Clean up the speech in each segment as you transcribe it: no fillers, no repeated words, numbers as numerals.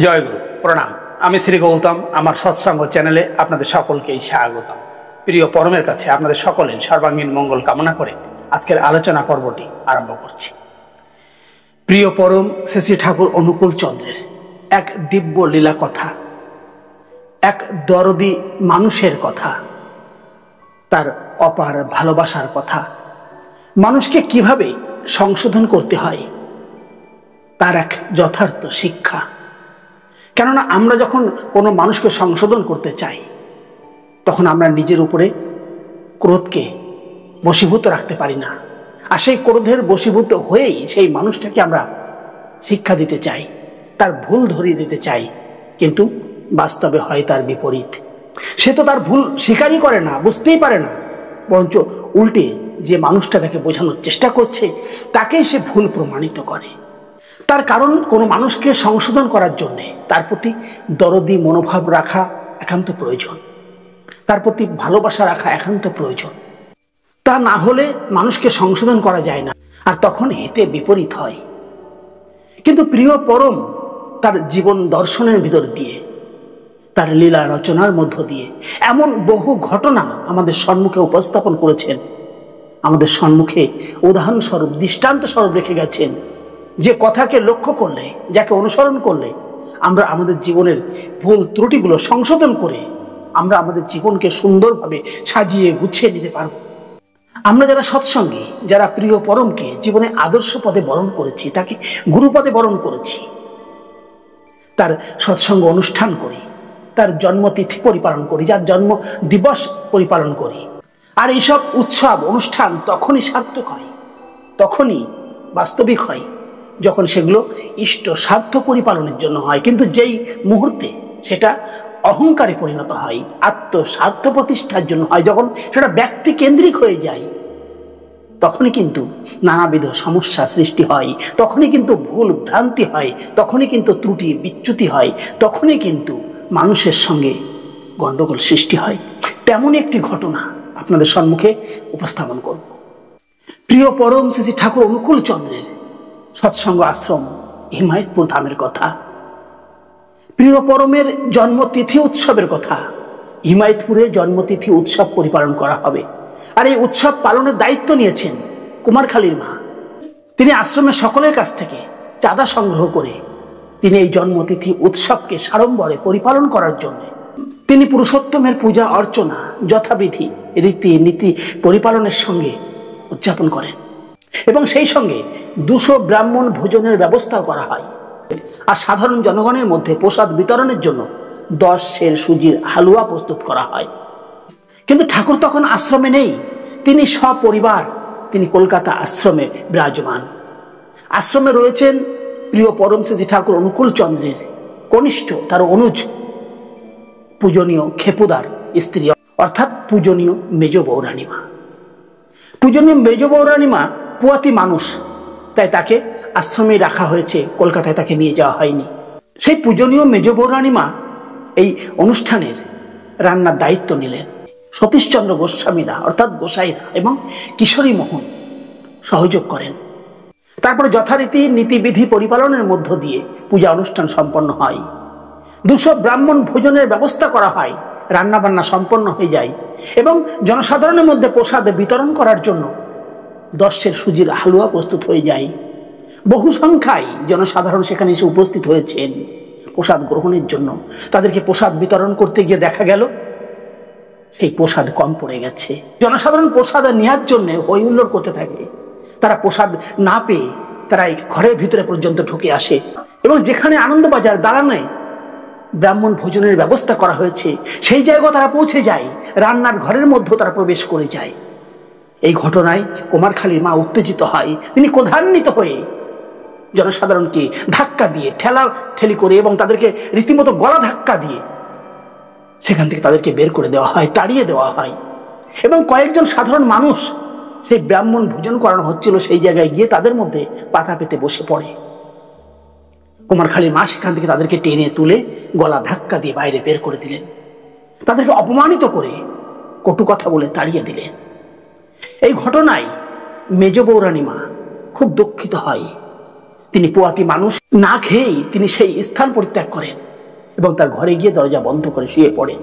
জয় গুরু প্রণাম। আমি শ্রী গৌতম। আমার সৎসঙ্গ চ্যানেলে আপনাদের সকলকেই স্বাগতম। প্রিয় পরমের কাছে আপনাদের সকলের সর্বাঙ্গীন মঙ্গল কামনা করে আজকের আলোচনা পর্বটি আরম্ভ করছি। প্রিয় পরম শ্রী শ্রী ঠাকুর অনুকূল চন্দ্রের এক দিব্য লীলা কথা, এক দরদি মানুষের কথা, তার অপার ভালোবাসার কথা, মানুষকে কিভাবে সংশোধন করতে হয় তার এক যথার্থ শিক্ষা। কেননা আমরা যখন কোনো মানুষকে সংশোধন করতে চাই তখন আমরা নিজের উপরে ক্রোধকে বশীভূত রাখতে পারি না, আর সেই ক্রোধের বশীভূত হয়েই সেই মানুষটাকে আমরা শিক্ষা দিতে চাই, তার ভুল ধরিয়ে দিতে চাই, কিন্তু বাস্তবে হয় তার বিপরীত। সে তো তার ভুল স্বীকারই করে না, বুঝতেই পারে না, বরঞ্চ উল্টে যে মানুষটা তাকে বোঝানোর চেষ্টা করছে তাকেই সে ভুল প্রমাণিত করে। তার কারণ কোনো মানুষকে সংশোধন করার জন্য তার প্রতি দরদি মনোভাব রাখা একান্ত প্রয়োজন, তার প্রতি ভালোবাসা রাখা একান্ত প্রয়োজন। তা না হলে মানুষকে সংশোধন করা যায় না, আর তখন হিতে বিপরীত হয়। কিন্তু প্রিয় পরম তার জীবন দর্শনের ভিতর দিয়ে, তার লীলা রচনার মধ্য দিয়ে এমন বহু ঘটনা আমাদের সম্মুখে উপস্থাপন করেছেন, আমাদের সম্মুখে উদাহরণস্বরূপ দৃষ্টান্ত স্বরূপ রেখে গেছেন, যে কথাকে লক্ষ্য করলে, যাকে অনুসরণ করলে আমরা আমাদের জীবনের ভুল ত্রুটিগুলো সংশোধন করে আমরা আমাদের জীবনকে সুন্দরভাবে সাজিয়ে গুছিয়ে নিতে পারব। আমরা যারা সৎসঙ্গী, যারা প্রিয় পরমকে জীবনে আদর্শ পদে বরণ করেছি, তাকে গুরুপদে বরণ করেছি, তার সৎসঙ্গ অনুষ্ঠান করি, তার জন্মতিথি পরিপালন করি, যার জন্ম দিবস পরিপালন করি, আর এইসব উৎসব অনুষ্ঠান তখনই সার্থক হয়, তখনই বাস্তবিক হয় যখন সেগুলো ইষ্ট স্বার্থ পরিপালনের জন্য হয়। কিন্তু যেই মুহূর্তে সেটা অহংকারে পরিণত হয়, আত্মস্বার্থ প্রতিষ্ঠার জন্য হয়, যখন সেটা ব্যক্তি কেন্দ্রিক হয়ে যায়, তখনই কিন্তু নানাবিধ সমস্যা সৃষ্টি হয়, তখনই কিন্তু ভুল ভ্রান্তি হয়, তখনই কিন্তু ত্রুটি বিচ্যুতি হয়, তখনই কিন্তু মানুষের সঙ্গে গণ্ডগোল সৃষ্টি হয়। তেমনই একটি ঘটনা আপনাদের সম্মুখে উপস্থাপন করব। প্রিয় পরম শ্রী শ্রী ঠাকুর অনুকূল চন্দ্রের সৎসঙ্গ আশ্রম হিমায়তপুর ধামের কথা, প্রিয় পরমের জন্মতিথি উৎসবের কথা। হিমায়তপুরে জন্মতিথি উৎসব পরিপালন করা হবে, আর এই উৎসব পালনের দায়িত্ব নিয়েছেন কুমারখালীর মা। তিনি আশ্রমের সকলের কাছ থেকে চাঁদা সংগ্রহ করে তিনি এই জন্মতিথি উৎসবকে সাড়ম্বরে পরিপালন করার জন্য তিনি পুরুষোত্তমের পূজা অর্চনা যথাবিধি রীতি নীতি পরিপালনের সঙ্গে উদযাপন করেন, এবং সেই সঙ্গে 200 ব্রাহ্মণ ভোজনের ব্যবস্থা করা হয়, আর সাধারণ জনগণের মধ্যে প্রসাদ বিতরণের জন্য 10 সের সুজির হালুয়া প্রস্তুত করা হয়। কিন্তু ঠাকুর তখন আশ্রমে নেই, তিনি সপরিবার তিনি কলকাতা আশ্রমে বিরাজমান। আশ্রমে রয়েছেন প্রিয় পরম শ্রী ঠাকুর অনুকূল চন্দ্রের কনিষ্ঠ, তার অনুজ পূজনীয় খেপুদার স্ত্রী, অর্থাৎ পূজনীয় মেজ বৌরানীমা। পূজনীয় মেজ বৌরানীমা পুয়াতি মানুষ, তাই তাকে আশ্রমে রাখা হয়েছে, কলকাতায় তাকে নিয়ে যাওয়া হয়নি। সেই পূজনীয় মেজ বৌরানীমা এই অনুষ্ঠানের রান্নার দায়িত্ব নিলেন। সতীশচন্দ্র গোস্বামীরা অর্থাৎ গোসাইরা এবং কিশোরী মোহন সহযোগ করেন। তারপরে যথারীতি নীতিবিধি পরিপালনের মধ্য দিয়ে পূজা অনুষ্ঠান সম্পন্ন হয়। 200 ব্রাহ্মণ ভোজনের ব্যবস্থা করা হয়, রান্না বান্না সম্পন্ন হয়ে যায়, এবং জনসাধারণের মধ্যে প্রসাদ বিতরণ করার জন্য 10 সের সুজির হালুয়া প্রস্তুত হয়ে যায়। বহু সংখ্যায় জনসাধারণ সেখানে এসে উপস্থিত হয়েছেন প্রসাদ গ্রহণের জন্য। তাদেরকে প্রসাদ বিতরণ করতে গিয়ে দেখা গেল সেই প্রসাদ কম পড়ে গেছে। জনসাধারণ প্রসাদ নেওয়ার জন্য হই হুল্লোড় করতে থাকে। তারা প্রসাদ না পেয়ে তারা ঘরের ভিতরে পর্যন্ত ঢুকে আসে, এবং যেখানে আনন্দবাজার দাঁড়ানে ব্রাহ্মণ ভোজনের ব্যবস্থা করা হয়েছে সেই জায়গায় তারা পৌঁছে যায়, রান্নার ঘরের মধ্যে তারা প্রবেশ করে যায়। এই ঘটনায় কুমারখালীর মা উত্তেজিত হয়। তিনি ক্রোধান্বিত হয়ে জনসাধারণকে ধাক্কা দিয়ে ঠেলা ঠেলি করে এবং তাদেরকে রীতিমতো গলা ধাক্কা দিয়ে সেখান থেকে তাদেরকে বের করে দেওয়া হয়, তাড়িয়ে দেওয়া হয়, এবং কয়েকজন সাধারণ মানুষ সেই ব্রাহ্মণ ভোজন করানো হচ্ছিল সেই জায়গায় গিয়ে তাদের মধ্যে পাতা পেতে বসে পড়ে। কুমারখালীর মা সেখান থেকে তাদেরকে টেনে তুলে গলা ধাক্কা দিয়ে বাইরে বের করে দিলেন, তাদেরকে অপমানিত করে কটু কথা বলে তাড়িয়ে দিলেন। এই ঘটনায় মেজ বৌরানীমা খুব দুঃখিত হয়। তিনি পোয়াতি মানুষ, না খেয়েই তিনি সেই স্থান পরিত্যাগ করেন এবং তার ঘরে গিয়ে দরজা বন্ধ করে শুয়ে পড়েন।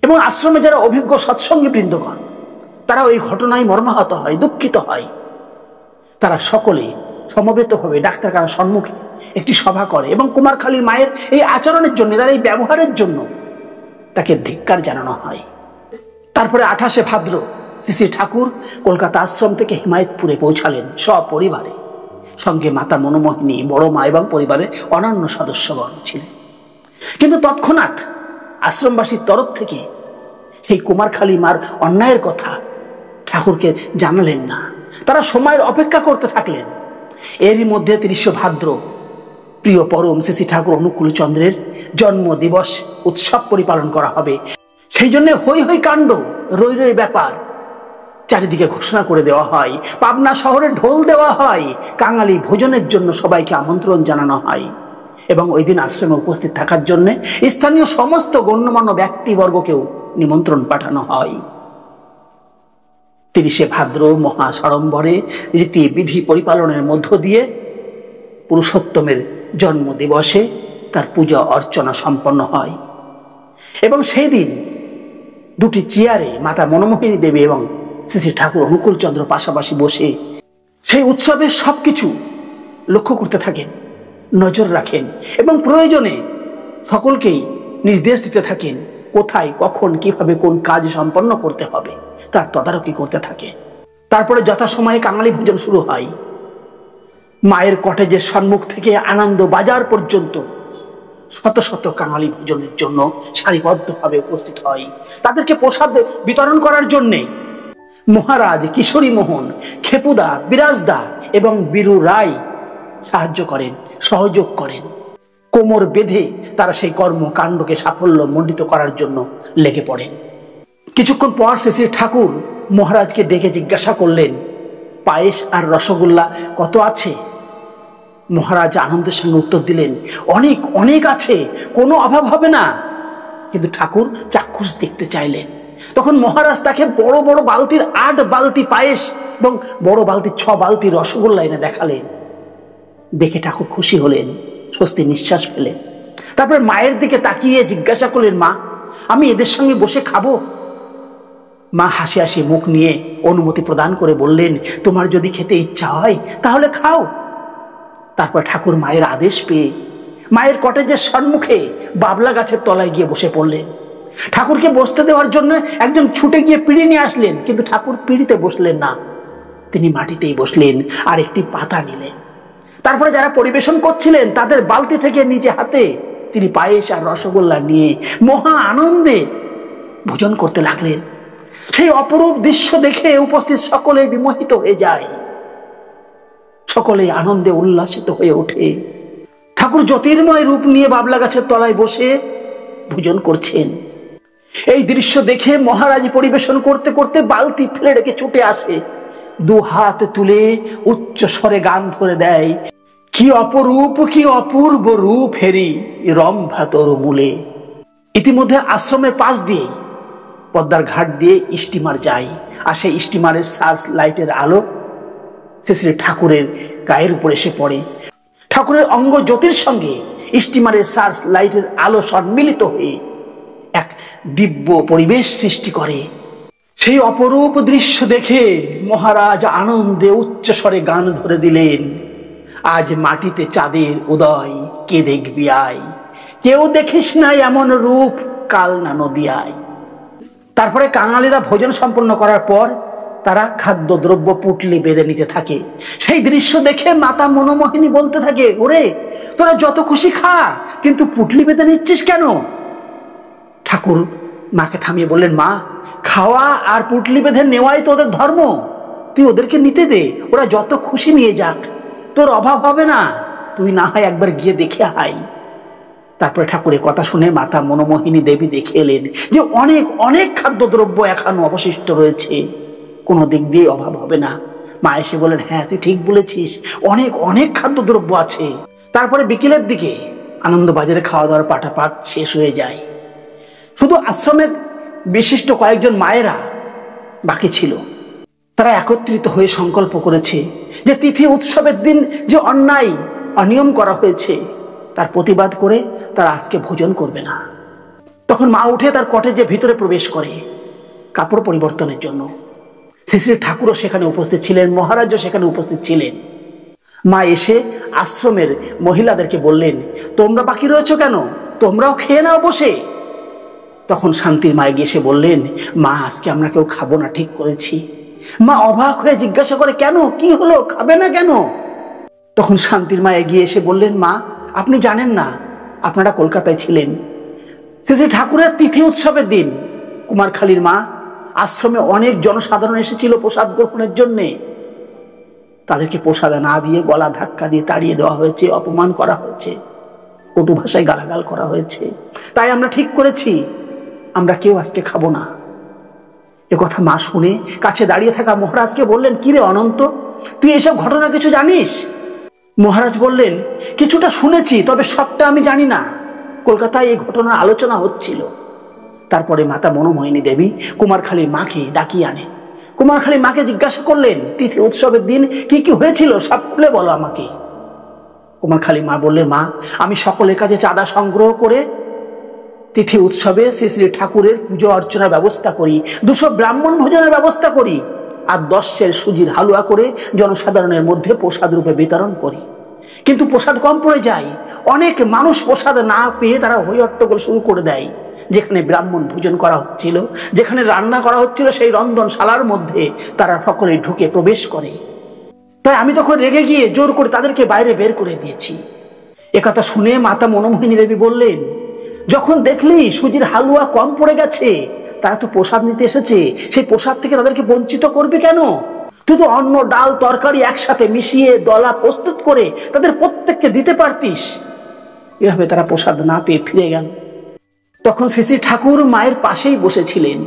এবং আশ্রমে যারা অভিজ্ঞ সৎসঙ্গী বৃন্দগণ তারা ওই ঘটনায় মর্মাহত হয়, দুঃখিত হয়। তারা সকলে সমবেতভাবে ডাক্তারখানার সম্মুখে একটি সভা করে এবং কুমারখালীর মায়ের এই আচরণের জন্য, তার এই ব্যবহারের জন্য তাকে ধিক্কার জানানো হয়। তারপরে 28শে ভাদ্র শ্রী শ্রী ঠাকুর কলকাতা আশ্রম থেকে হিমায়তপুরে পৌঁছালেন সপরিবারে। সঙ্গে মাতা মনোমোহিনী, বড় মা এবং পরিবারের অন্যান্য সদস্যগণ ছিলেন। কিন্তু তৎক্ষণাৎ আশ্রমবাসীর তরফ থেকে সেই কুমারখালী মার অন্যায়ের কথা ঠাকুরকে জানালেন না। তারা সময়ের অপেক্ষা করতে থাকলেন। এরই মধ্যে 30শে ভাদ্র প্রিয় পরম শ্রী শ্রী ঠাকুর অনুকূল চন্দ্রের জন্ম দিবস উৎসব পরিপালন করা হবে। সেই জন্য হই হই কাণ্ড, রই রই ব্যাপার চারিদিকে ঘোষণা করে দেওয়া হয়। পাবনা শহরে ঢোল দেওয়া হয়, কাঙালি ভোজনের জন্য সবাইকে আমন্ত্রণ জানানো হয় এবং ওই দিন আশ্রমে উপস্থিত থাকার জন্য স্থানীয় সমস্ত গণ্যমান্য ব্যক্তিবর্গকেও নিমন্ত্রণ পাঠানো হয়। 30শে ভাদ্র মহা সাড়ম্বরে রীতি বিধি পরিপালনের মধ্য দিয়ে পুরুষোত্তমের জন্ম দিবসে তার পূজা অর্চনা সম্পন্ন হয় এবং সেই দিন দুটি চেয়ারে মাতা মনোমোহিনী দেবী এবং শ্রী শ্রী ঠাকুর অনুকূল চন্দ্র পাশাপাশি বসে সেই উৎসবের সবকিছু লক্ষ্য করতে থাকেন, নজর রাখেন এবং প্রয়োজনে সকলকেই নির্দেশ দিতে থাকেন কোথায়, কখন, কিভাবে কোন কাজ সম্পন্ন করতে হবে তার তদারকি করতে থাকে। তারপরে যথাসময়ে কাঙালি ভোজন শুরু হয়। মায়ের কটেজের সম্মুখ থেকে আনন্দ বাজার পর্যন্ত শত শত কাঙালি ভোজনের জন্য সারিবদ্ধভাবে উপস্থিত হয়। তাদেরকে প্রসাদ বিতরণ করার জন্যে মহারাজ, কিশোরী মোহন, খেপুদা, বিরাজদা এবং বীরু রায় সাহায্য করেন, সহযোগ করেন। কোমর বেঁধে তারা সেই কর্মকাণ্ডকে সাফল্য মণ্ডিত করার জন্য লেগে পড়েন। কিছুক্ষণ পর শ্রী শ্রী ঠাকুর মহারাজকে ডেকে জিজ্ঞাসা করলেন, পায়েস আর রসগোল্লা কত আছে? মহারাজ আনন্দের সঙ্গে উত্তর দিলেন, অনেক অনেক আছে, কোনো অভাব হবে না। কিন্তু ঠাকুর চাক্ষুষ দেখতে চাইলেন। তখন মহারাজ তাকে বড় বড় বালতির 8 বালতি পায়েস এবং বড় বালতির 6 বালতি রসগোল্লা এনে দেখালেন। দেখে ঠাকুর খুশি হলেন, স্বস্তি নিঃশ্বাস ফেলেন। তারপর মায়ের দিকে তাকিয়ে জিজ্ঞাসা করলেন, মা, আমি এদের সঙ্গে বসে খাবো? মা হাসি হাসি মুখ নিয়ে অনুমতি প্রদান করে বললেন, তোমার যদি খেতে ইচ্ছা হয় তাহলে খাও। তারপর ঠাকুর মায়ের আদেশ পেয়ে মায়ের কটেজের সম্মুখে বাবলা গাছের তলায় গিয়ে বসে পড়লেন। ঠাকুরকে বসতে দেওয়ার জন্য একজন ছুটে গিয়ে পিঁড়ি নিয়ে আসলেন, কিন্তু ঠাকুর পিঁড়িতে বসলেন না, তিনি মাটিতেই বসলেন আর একটি পাতা নিলেন। তারপরে যারা পরিবেশন করছিলেন তাদের বালতি থেকে নিজে হাতে তিনি পায়েস আর রসগোল্লা নিয়ে মহা আনন্দে ভোজন করতে লাগলেন। সেই অপরূপ দৃশ্য দেখে উপস্থিত সকলে বিমোহিত হয়ে যায়, সকলে আনন্দে উল্লাসিত হয়ে ওঠে। ঠাকুর জ্যোতির্ময় রূপ নিয়ে বাবলা গাছের তলায় বসে ভোজন করছেন। এই দৃশ্য দেখে মহারাজ পরিবেশন করতে করতে বালতি ফেলে রেখে ছুটে আসে, 2 হাত তুলে উচ্চ স্বরে গান ধরে দেয়, কি অপরূপ, কি অপূর্ব রূপ হেরি রম্ভা তোর মূলে। ইতিমধ্যে আশ্রমের পাশ দিয়ে পদ্মার ঘাট দিয়ে স্টিমার যায় আর সেই স্টিমারের সার্চ লাইটের আলো শ্রী শ্রী ঠাকুরের গায়ের উপর এসে পড়ে। ঠাকুরের অঙ্গ জ্যোতির সঙ্গে স্টিমারের সার্চ লাইটের আলো সম্মিলিত হয়ে এক দিব্য পরিবেশ সৃষ্টি করে। সেই অপরূপ দৃশ্য দেখে মহারাজ আনন্দে উচ্চ স্বরে গান ধরে দিলেন, আজ মাটিতে চাঁদের উদয়, কে দেখবি আয়, কেউ দেখিস নাই এমন রূপ, কাল না নদিয়ায়। তারপরে কাঙালিরা ভোজন সম্পন্ন করার পর তারা খাদ্য দ্রব্য পুটলি বেঁধে নিতে থাকে। সেই দৃশ্য দেখে মাতা মনোমোহিনী বলতে থাকে, ওরে তোরা যত খুশি খা, কিন্তু পুটলি বেঁধে নিচ্ছিস কেন? ঠাকুর মাকে থামিয়ে বললেন, মা, খাওয়া আর পুটলি বেঁধে নেওয়াই তো ওদের ধর্ম, তুই ওদেরকে নিতে দে, ওরা যত খুশি নিয়ে যাক, তোর অভাব হবে না, তুই না হয় একবার গিয়ে দেখে আয়। তারপরে ঠাকুরের কথা শুনে মাতা মনোমোহিনী দেবী দেখে এলেন যে অনেক অনেক খাদ্যদ্রব্য এখনো অবশিষ্ট রয়েছে, কোনো দিক দিয়ে অভাব হবে না। মা এসে বলেন, হ্যাঁ তুই ঠিক বলেছিস, অনেক অনেক খাদ্যদ্রব্য আছে। তারপরে বিকেলের দিকে আনন্দবাজারে খাওয়া দাওয়ার পাঠাপাঠ শেষ হয়ে যায়। শুধু আশ্রমের বিশিষ্ট কয়েকজন মায়েরা বাকি ছিল। তারা একত্রিত হয়ে সংকল্প করেছে যে তিথি উৎসবের দিন যে অন্যায় অনিয়ম করা হয়েছে তার প্রতিবাদ করে তারা আজকে ভোজন করবে না। তখন মা উঠে তার কটেজের ভিতরে প্রবেশ করে কাপড় পরিবর্তনের জন্য। শ্রী শ্রী ঠাকুরও সেখানে উপস্থিত ছিলেন, মহারাজও সেখানে উপস্থিত ছিলেন। মা এসে আশ্রমের মহিলাদেরকে বললেন, তোমরা বাকি রয়েছো কেন, তোমরাও খেয়ে নাও বসে। তখন শান্তির মা এগিয়ে এসে বললেন, মা আজকে আমরা কেউ খাবো না ঠিক করেছি। মা অবাক হয়ে জিজ্ঞাসা করে, কেন, কি হলো, খাবে না কেন? তখন শান্তির মা এগিয়ে এসে বললেন, মা আপনি জানেন না, আপনারা কলকাতায় ছিলেন, শ্রী শ্রী ঠাকুরের তিথি উৎসবের দিন কুমারখালীর মা আশ্রমে অনেক জনসাধারণ এসেছিল প্রসাদ গ্রহণের জন্যে। তাদেরকে প্রসাদ না দিয়ে গলা ধাক্কা দিয়ে তাড়িয়ে দেওয়া হয়েছে, অপমান করা হয়েছে, কটু ভাষায় গালাগাল করা হয়েছে। তাই আমরা ঠিক করেছি আমরা কেউ আজকে খাবো না। একথা মা শুনে কাছে দাঁড়িয়ে থাকা মহারাজকে বললেন, কিরে অনন্ত, তুই এসব ঘটনা কিছু জানিস? মহারাজ বললেন, কিছুটা শুনেছি, তবে সবটা আমি জানি না। কলকাতায় এই ঘটনার আলোচনা হচ্ছিল। তারপরে মাতা মনোমোহিনী দেবী কুমারখালীর মাকে ডাকিয়ে আনে। কুমারখালীর মাকে জিজ্ঞাসা করলেন, তিথি উৎসবের দিন কি কি হয়েছিল সব খুলে বলো আমাকে। কুমারখালীর মা বললেন, মা আমি সকলের কাছে চাঁদা সংগ্রহ করে তিথি উৎসবে শ্রী শ্রী ঠাকুরের পুজো অর্চনার ব্যবস্থা করি, 200 ব্রাহ্মণ ভোজনের ব্যবস্থা করি, আর 10 সের সুজির হালুয়া করে জনসাধারণের মধ্যে প্রসাদ রূপে বিতরণ করি। কিন্তু প্রসাদ কম পড়ে যায়, অনেক মানুষ প্রসাদ না পেয়ে তারা হই হট্টগোল শুরু করে দেয়। যেখানে ব্রাহ্মণ ভোজন করা হচ্ছিল, যেখানে রান্না করা হচ্ছিল, সেই রন্ধনশালার মধ্যে তারা সকলে ঢুকে প্রবেশ করে। তাই আমি তখন রেগে গিয়ে জোর করে তাদেরকে বাইরে বের করে দিয়েছি। একথা শুনে মাতা মনোমোহিনী দেবী বললেন, যখন দেখলি সুজির হালুয়া কম পড়ে গেছে, তারা তো প্রসাদ নিতে এসেছে, সেই প্রসাদ থেকে তাদেরকে বঞ্চিত করবে কেন? তুই তো অন্ন ডাল তরকারি একসাথে মিশিয়ে দলা প্রস্তুত করে তাদের প্রত্যেককে দিতে পারতিস। এভাবে তারা প্রসাদ না পেয়ে ফিরে গেল। তখন শ্রী শ্রী ঠাকুর মায়ের পাশেই বসেছিলেন।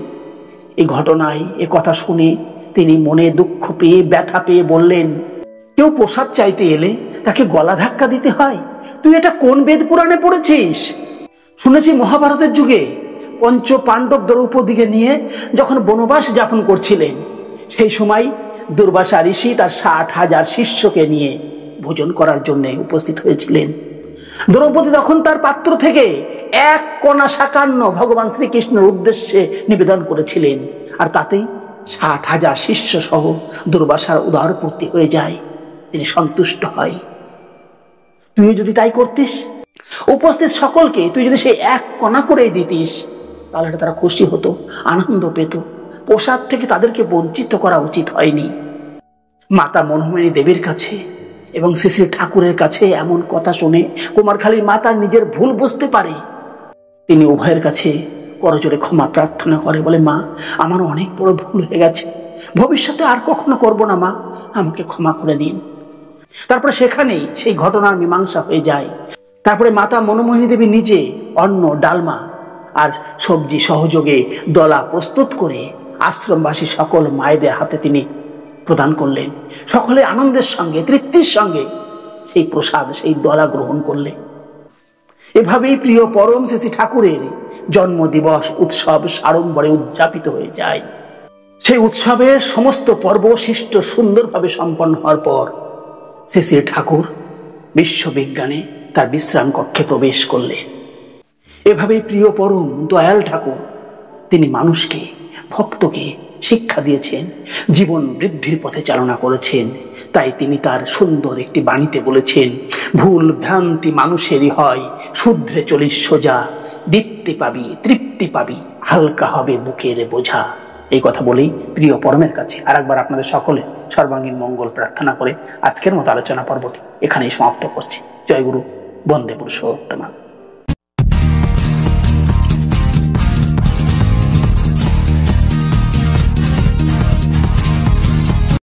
এই ঘটনায় এ কথা শুনে তিনি মনে দুঃখ পেয়ে ব্যথা পেয়ে বললেন, কেউ প্রসাদ চাইতে এলে তাকে গলা ধাক্কা দিতে হয়? তুই এটা কোন বেদ পুরাণে পড়েছিস? শুনেছি মহাভারতের যুগে পঞ্চ পাণ্ডব দ্রৌপদীকে নিয়ে যখন বনবাস যাপন করছিলেন, সেই সময় দুর্বাসা ঋষি তার 60,000 শিষ্যকে নিয়ে ভোজন করার জন্য উপস্থিত হয়েছিলেন। দ্রৌপদী তখন তার পাত্র থেকে 1 কণা সাকান্ন ভগবান শ্রীকৃষ্ণের উদ্দেশ্যে নিবেদন করেছিলেন, আর তাতেই 60,000 শিষ্য সহ দুর্বাসার উদারপূর্তি হয়ে যায়। তিনি সন্তুষ্ট হয়। তুই যদি তাই করতিস, উপস্থিত সকলকে তুই যদি সেই 1 কণা করে দিতিস, তাহলে তারা খুশি হতো, আনন্দ পেত। প্রসাদ থেকে তাদেরকে বঞ্চিত করা উচিত হয়নি। মাতা মনোমোহিনী দেবীর কাছে এবং শ্রী শ্রী ঠাকুরের কাছে এমন কথা শুনে কুমারখালীর মাতা নিজের ভুল বুঝতে পারে। তিনি উভয়ের কাছে করজোড়ে ক্ষমা প্রার্থনা করে, বলে, মা আমার অনেক বড় ভুল হয়ে গেছে, ভবিষ্যতে আর কখনো করব না, মা আমাকে ক্ষমা করে দিন। তারপরে সেখানেই সেই ঘটনার মীমাংসা হয়ে যায়। তারপরে মাতা মনোমোহিনী দেবী নিজে অন্ন ডালমা আর সবজি সহযোগে দলা প্রস্তুত করে আশ্রমবাসী সকল মায়েদের হাতে তিনি প্রদান করলেন। সকলে আনন্দের সঙ্গে তৃপ্তির সঙ্গে সেই প্রসাদ, সেই দলা গ্রহণ করলেন। এভাবেই প্রিয় পরম শ্রী শ্রী ঠাকুরের জন্মদিবস উৎসব সাড়ম্বরে উদযাপিত হয়ে যায়। সেই উৎসবের সমস্ত পর্ব শিষ্ট সুন্দরভাবে সম্পন্ন হওয়ার পর শ্রী শ্রী ঠাকুর বিশ্ববিজ্ঞানে তার বিশ্রাম কক্ষে প্রবেশ করলেন। এভাবেই প্রিয় পরম দয়াল ঠাকুর তিনি মানুষকে, ভক্তকে শিক্ষা দিয়েছেন, জীবন বৃদ্ধির পথে চালনা করেছেন। তাই তিনি তার সুন্দর একটি বাণীতে বলেছেন, ভুল ভ্রান্তি মানুষেরই হয়, শুধরে চলিস সোজা, দীপ্তি পাবি তৃপ্তি পাবি, হালকা হবে বুকের বোঝা। এই কথা বলেই প্রিয় পরমের কাছে আর একবার আপনাদের সকলে সর্বাঙ্গীন মঙ্গল প্রার্থনা করে আজকের মতো আলোচনা পর্বটি এখানেই সমাপ্ত করছি। জয় গুরু, বন্দে পুরুষোত্তমা।